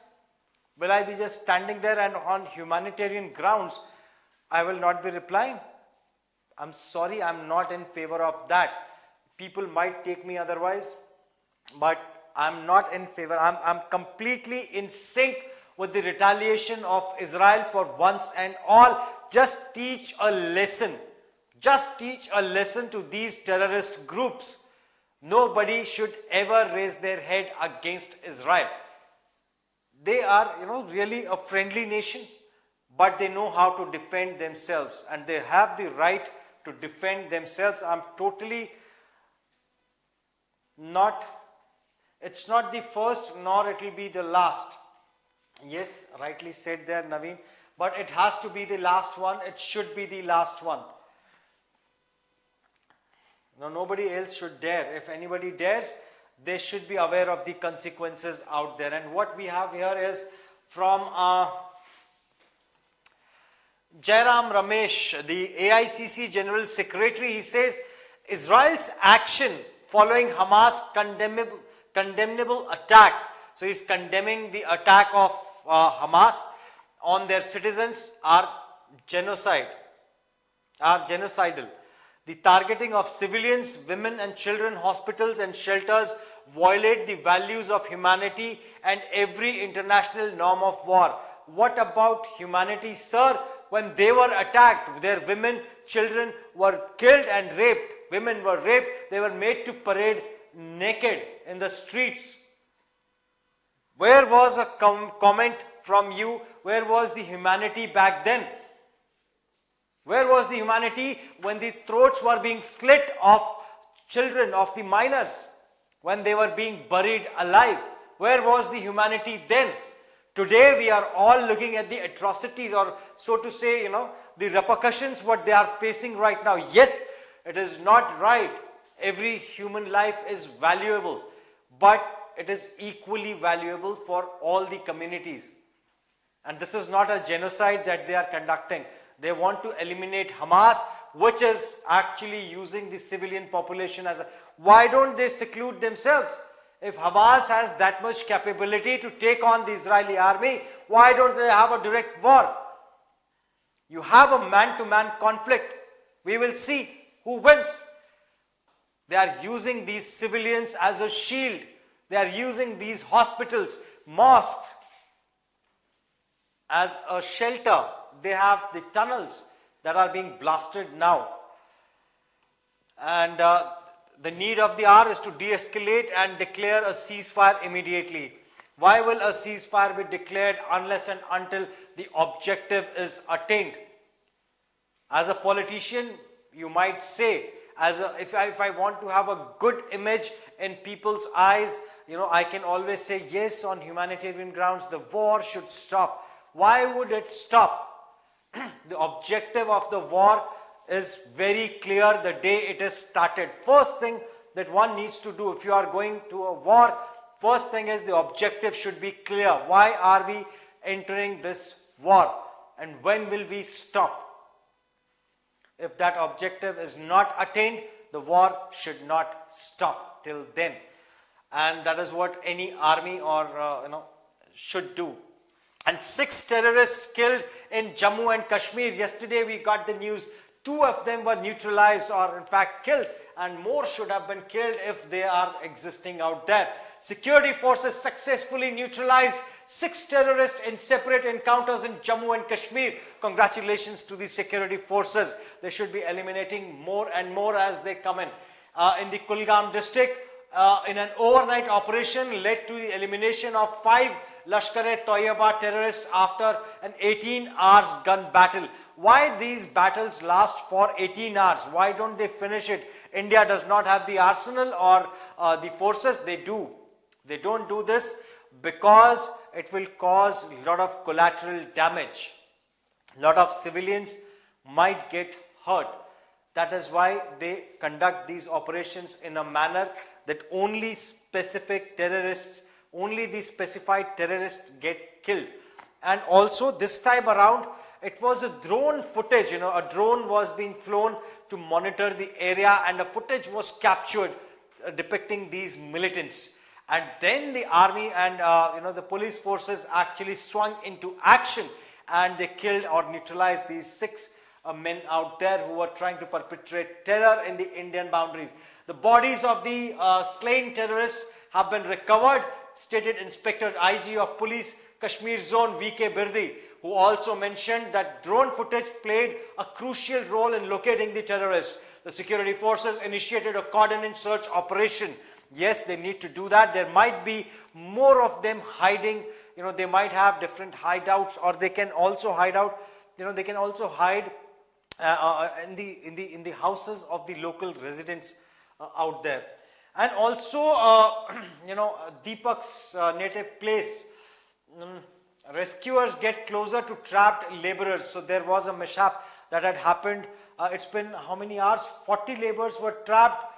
will I be just standing there and on humanitarian grounds, I will not be replying? I'm sorry, I'm not in favor of that. People might take me otherwise, but I'm not in favor. I'm completely in sync with the retaliation of Israel for once and all. Just teach a lesson. Just teach a lesson to these terrorist groups. Nobody should ever raise their head against Israel. They are, really a friendly nation, but they know how to defend themselves, and they have the right to defend themselves. I'm totally not, it's not the first nor it will be the last. Yes, rightly said there, Naveen, but it has to be the last one. It should be the last one. No, nobody else should dare. If anybody dares, they should be aware of the consequences out there. And what we have here is from Jairam Ramesh, the AICC General Secretary. He says, Israel's action following Hamas condemnable attack. So he's condemning the attack of Hamas on their citizens are genocidal. The targeting of civilians, women and children, hospitals and shelters violate the values of humanity and every international norm of war. What about humanity, sir? When they were attacked, their women, children were killed and raped. Women were raped. They were made to parade naked in the streets. Where was a comment from you? Where was the humanity back then? Where was the humanity when the throats were being slit of children, of the minors, when they were being buried alive? Where was the humanity then? Today we are all looking at the atrocities, or so to say, the repercussions what they are facing right now. Yes, it is not right. Every human life is valuable, but it is equally valuable for all the communities. And this is not a genocide that they are conducting. They want to eliminate Hamas, which is actually using the civilian population as a... Why don't they seclude themselves? If Hamas has that much capability to take on the Israeli army, why don't they have a direct war? You have a man-to-man conflict. We will see who wins. They are using these civilians as a shield. They are using these hospitals, mosques as a shelter. They have the tunnels that are being blasted now. And the need of the hour is to de-escalate and declare a ceasefire immediately. Why will a ceasefire be declared unless and until the objective is attained? As a politician, you might say, if I want to have a good image in people's eyes, I can always say, yes, on humanitarian grounds, the war should stop. Why would it stop? The objective of the war is very clear the day it is started. First thing that one needs to do if you are going to a war, first thing is the objective should be clear. Why are we entering this war? And when will we stop? If that objective is not attained, the war should not stop till then. And that is what any army or should do. And 6 terrorists killed in Jammu and Kashmir. Yesterday we got the news 2 of them were neutralized or in fact killed, and more should have been killed if they are existing out there. Security forces successfully neutralized 6 terrorists in separate encounters in Jammu and Kashmir. Congratulations to the security forces. They should be eliminating more and more as they come in. In the Kulgam district, in an overnight operation led to the elimination of 5 Lashkar-e-Toiba terrorists after an 18 hours gun battle. Why these battles last for 18 hours? Why don't they finish it? India does not have the arsenal or the forces. They do. They don't do this because it will cause a lot of collateral damage. A lot of civilians might get hurt. That is why they conduct these operations in a manner that only specific terrorists, only the specified terrorists get killed. And also this time around, it was a drone footage, a drone was being flown to monitor the area and a footage was captured depicting these militants. And then the army and the police forces actually swung into action, and they killed or neutralized these 6 men out there who were trying to perpetrate terror in the Indian boundaries. The bodies of the slain terrorists have been recovered, stated Inspector IG of Police Kashmir Zone VK Birdi, who also mentioned that drone footage played a crucial role in locating the terrorists. The security forces initiated a coordinated search operation. Yes, they need to do that. There might be more of them hiding. They might have different hideouts, or they can also hide out. They can also hide in the houses of the local residents out there. And also, Deepak's native place. Rescuers get closer to trapped laborers. So there was a mishap that had happened. It's been how many hours? 40 laborers were trapped.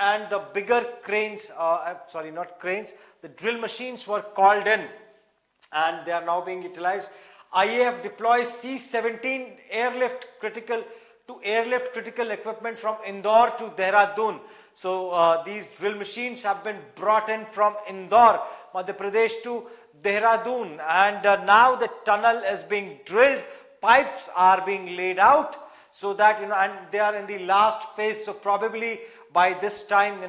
And the bigger cranes, not cranes, the drill machines were called in, and they are now being utilized. IAF deploys C-17 airlift critical equipment from Indore to Dehradun. So these drill machines have been brought in from Indore, Madhya Pradesh to Dehradun, and now the tunnel is being drilled. Pipes are being laid out, so that and they are in the last phase. So probably by this time,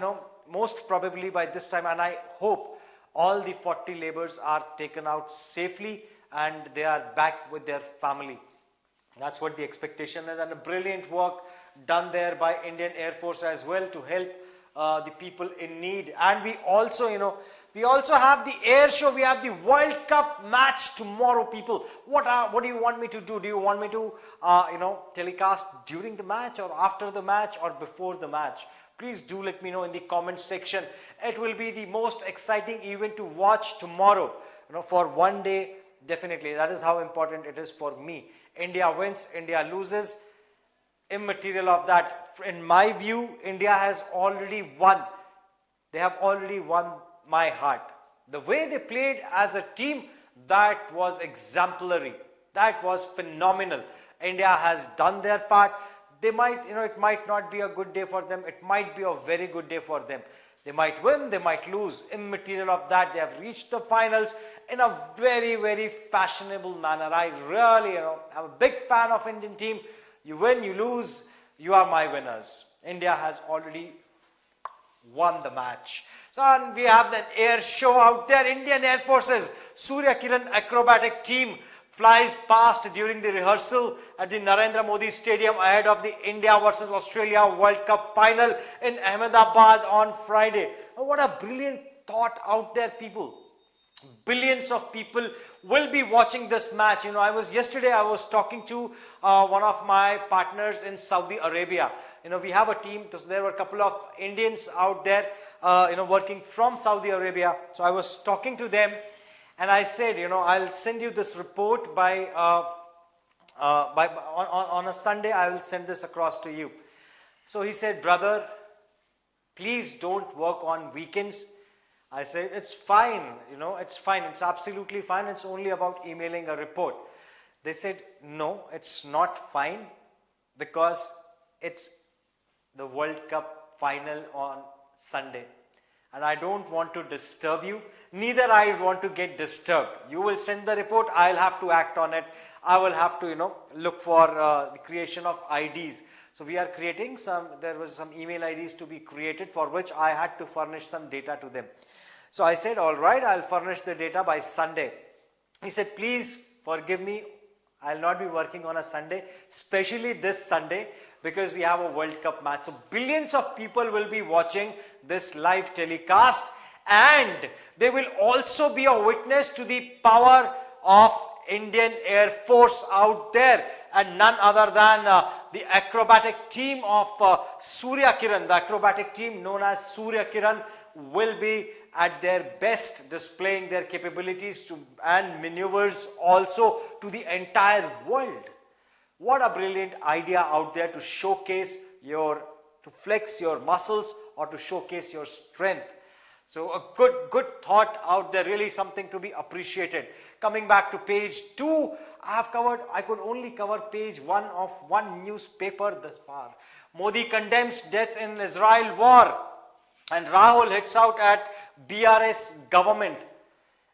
most probably by this time, and I hope all the 40 laborers are taken out safely and they are back with their family. That's what the expectation is, and a brilliant work done there by Indian Air Force as well to help the people in need. And we also, have the air show. We have the World Cup match tomorrow, people. What do you want me to do? Do you want me to, telecast during the match, or after the match, or before the match? Please do let me know in the comment section. It will be the most exciting event to watch tomorrow. For one day, definitely. That is how important it is for me. India wins, India loses. Immaterial of that. In my view, India has already won. They have already won my heart. The way they played as a team, that was exemplary. That was phenomenal. India has done their part. They might, it might not be a good day for them. It might be a very good day for them. They might win, they might lose. Immaterial of that. They have reached the finals in a very, very fashionable manner. I really, I'm a big fan of Indian team. You win, you lose, you are my winners. India has already won the match. So and we have the air show out there. Indian Air Force's Surya Kiran acrobatic team flies past during the rehearsal at the Narendra Modi Stadium ahead of the India versus Australia World Cup final in Ahmedabad on Friday. What a brilliant thought out there, people. Billions of people will be watching this match. Yesterday I was talking to one of my partners in Saudi Arabia. We have a team. So there were a couple of Indians out there, working from Saudi Arabia. So I was talking to them, and I said, I'll send you this report on a Sunday. I will send this across to you. So he said, brother, please don't work on weekends. I said, it's fine, it's fine. It's absolutely fine. It's only about emailing a report. They said, no, it's not fine, because it's the World Cup final on Sunday. And I don't want to disturb you. Neither I want to get disturbed. You will send the report. I'll have to act on it. I will have to, look for the creation of IDs. So we are creating there was some email IDs to be created, for which I had to furnish some data to them. So I said, all right, I'll furnish the data by Sunday. He said, please forgive me. I'll not be working on a Sunday, especially this Sunday, because we have a World Cup match. So billions of people will be watching this live telecast, and they will also be a witness to the power of Indian Air Force out there, and none other than the acrobatic team of Surya Kiran. The acrobatic team known as Surya Kiran will be at their best, displaying their capabilities and maneuvers also to the entire world. What a brilliant idea out there to showcase to flex your muscles or to showcase your strength. So a good thought out there, really something to be appreciated. Coming back to page 2, I could only cover page 1 of one newspaper thus far. Modi condemns death in Israel war, and Rahul hits out at BRS government.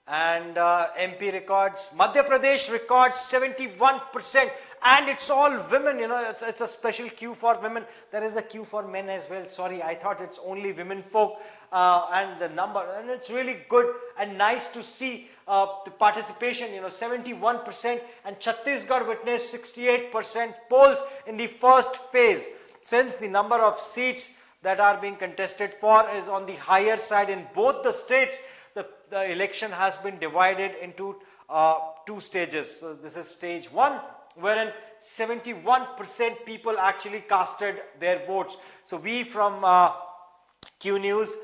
And MP records, Madhya Pradesh records 71%, and it's all women, it's a special queue for women. There is a queue for men as well. Sorry, I thought it's only women folk, and the number, and it's really good and nice to see the participation, 71%, and Chhattisgarh witnessed 68% polls in the first phase. Since the number of seats that are being contested for is on the higher side in both the states, the election has been divided into two stages. So this is stage 1, wherein 71% people actually casted their votes. So we from QNews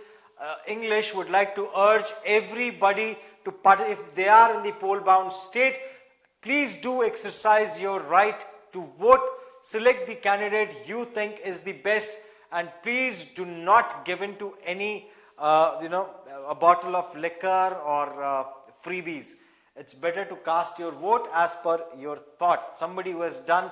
English would like to urge everybody to participate. If they are in the poll-bound state, please do exercise your right to vote. Select the candidate you think is the best, and please do not give in to any a bottle of liquor or freebies. It's better to cast your vote as per your thought. Somebody who has done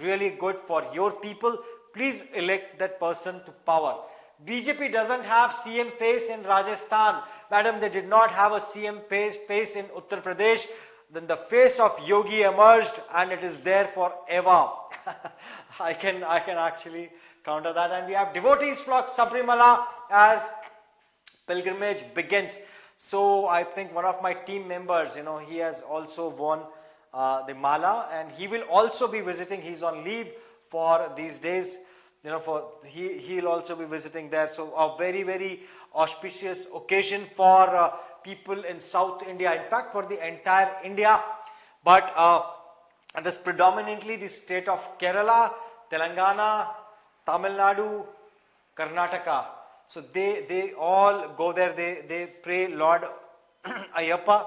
really good for your people, please elect that person to power. BJP doesn't have CM face in Rajasthan. Madam, they did not have a CM face in Uttar Pradesh. Then the face of Yogi emerged, and it is there forever. I can actually counter that. And we have devotees flock Sabrimala as pilgrimage begins. So I think one of my team members, he has also won the Mala, and he will also be visiting. He's on leave for these days. He'll also be visiting there. So a very, very auspicious occasion for people in South India. In fact, for the entire India. But it is predominantly the state of Kerala, Telangana, Tamil Nadu, Karnataka. So they all go there, they pray Lord Ayyappa,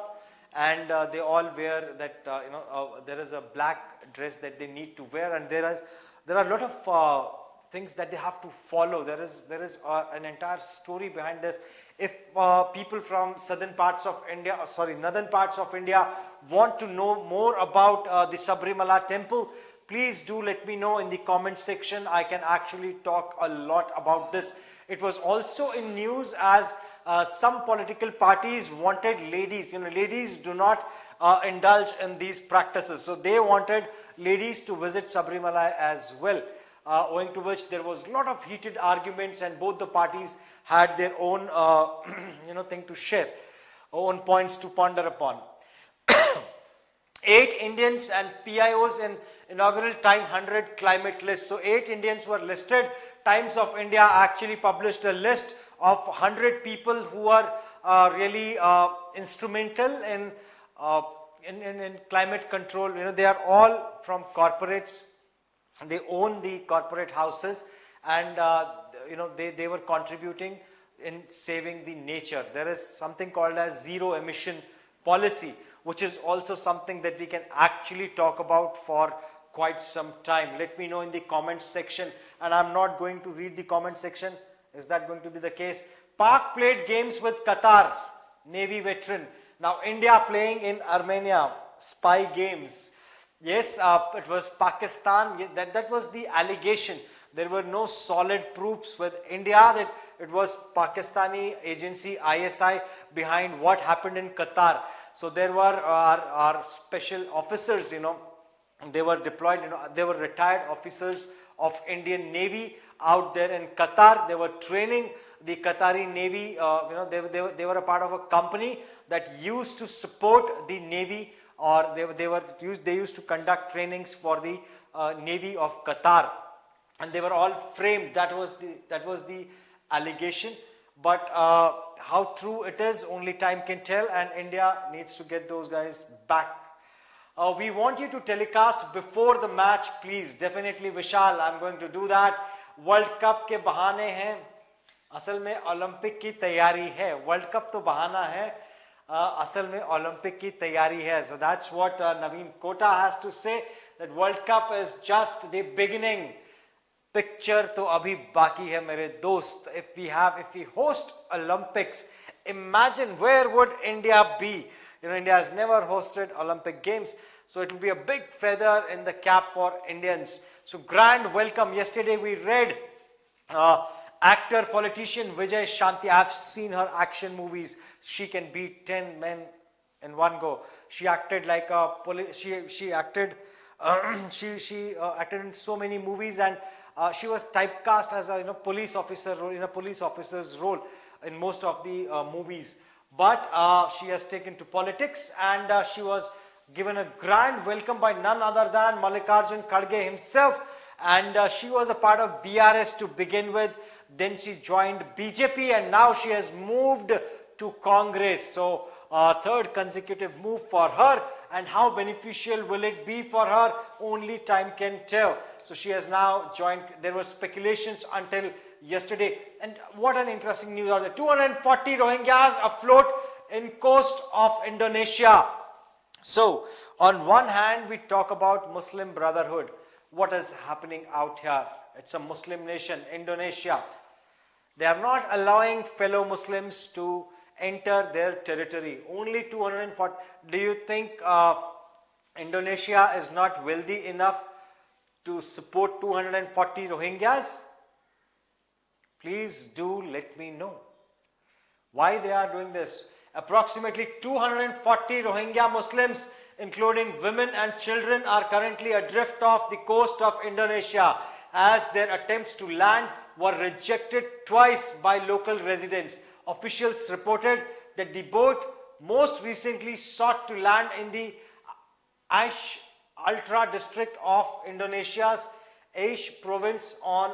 and they all wear that, there is a black dress that they need to wear, and there are a lot of things that they have to follow. There is an entire story behind this. If people from northern parts of India want to know more about the Sabrimala temple, please do let me know in the comment section. I can actually talk a lot about this. It was also in news as some political parties wanted ladies. Ladies do not indulge in these practices. So they wanted ladies to visit Sabrimala as well, owing to which there was a lot of heated arguments, and both the parties had their own, thing to share, own points to ponder upon. 8 Indians and PIOs in inaugural Time 100 climate list. So 8 Indians were listed. Times of India actually published a list of 100 people who are really instrumental in climate control. They are all from corporates. They own the corporate houses, and they were contributing in saving the nature. There is something called as zero emission policy, which is also something that we can actually talk about for quite some time. Let me know in the comments section, and I'm not going to read the comment section. Is that going to be the case? Pak played games with Qatar, Navy veteran. Now India playing in Armenia, spy games. Yes, it was Pakistan. That was the allegation. There were no solid proofs with India that it was Pakistani agency ISI behind what happened in Qatar. So there were our special officers, they were deployed, they were retired officers of Indian Navy out there in Qatar. They were training the Qatari Navy. They were a part of a company that used to support the Navy, or they used to conduct trainings for the Navy of Qatar, and they were all framed. That was the allegation. But how true it is, only time can tell, and India needs to get those guys back. We want you to telecast before the match, please. Definitely, Vishal, I'm going to do that. World Cup के बहाने हैं, असल में Olympic की तैयारी है. World Cup तो बहाना है, असल में ओलंपिक की तैयारी है. So that's what Naveen Kota has to say, that World Cup is just the beginning. Picture तो अभी बाकी है मेरे दोस्त. If we host Olympics, imagine where would India be? India has never hosted Olympic Games, so it will be a big feather in the cap for Indians. So grand welcome. Yesterday we read actor, politician Vijay Shanti. I've seen her action movies. She can beat 10 men in one go. She acted like a she acted acted in so many movies, and she was typecast as a police officer role, in a police officer's role in most of the movies. But she has taken to politics, and she was given a grand welcome by none other than Mallikarjun Kharge himself. And she was a part of BRS to begin with. Then she joined BJP, and now she has moved to Congress. So third consecutive move for her, and how beneficial will it be for her? Only time can tell. So she has now joined. There were speculations until yesterday, and what an interesting news are there. 240 Rohingyas afloat in coast of Indonesia. So on one hand, we talk about Muslim Brotherhood. What is happening out here? It's a Muslim nation, Indonesia. They are not allowing fellow Muslims to enter their territory. Only 240. Do you think Indonesia is not wealthy enough to support 240 Rohingyas? Please do let me know why they are doing this. Approximately 240 Rohingya Muslims, including women and children, are currently adrift off the coast of Indonesia as their attempts to land were rejected twice by local residents. Officials reported that the boat most recently sought to land in the Aish Ultra district of Indonesia's Aish province on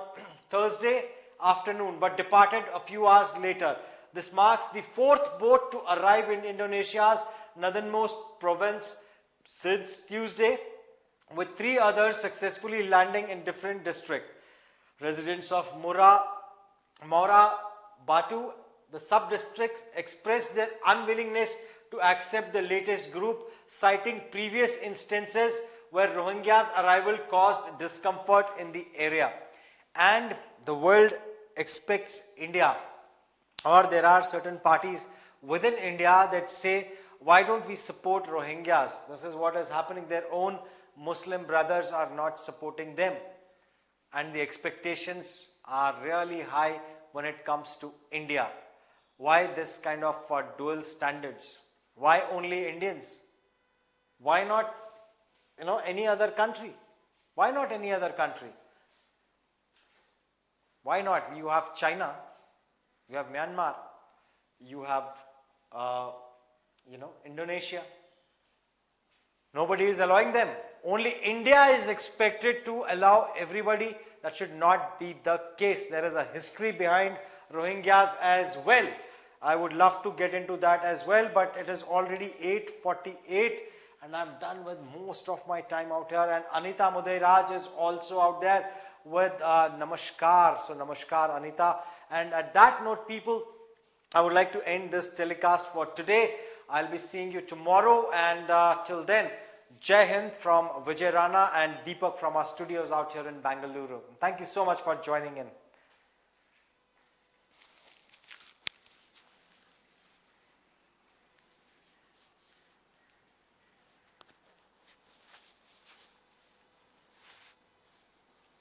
Thursday afternoon, but departed a few hours later. This marks the fourth boat to arrive in Indonesia's northernmost province since Tuesday, with 3 others successfully landing in different districts. Residents of Muara Batu, the sub-district, expressed their unwillingness to accept the latest group, citing previous instances where Rohingyas' arrival caused discomfort in the area. And the world expects India, or there are certain parties within India that say, why don't we support Rohingyas? This is what is happening. Their own Muslim brothers are not supporting them. And the expectations are really high when it comes to India. Why this kind of dual standards? Why only Indians? Why not, any other country? Why not any other country? Why not? You have China, you have Myanmar, you have, Indonesia. Nobody is allowing them. Only India is expected to allow everybody. That should not be the case. There is a history behind Rohingyas as well. I would love to get into that as well, but it is already 8:48 and I'm done with most of my time out here. And Anita Mudairaj is also out there with Namaskar. So Namaskar Anita. And at that note, people, I would like to end this telecast for today. I'll be seeing you tomorrow, and till then, Jai Hind from Vijay Rana and Deepak from our studios out here in Bangalore. Thank you so much for joining in.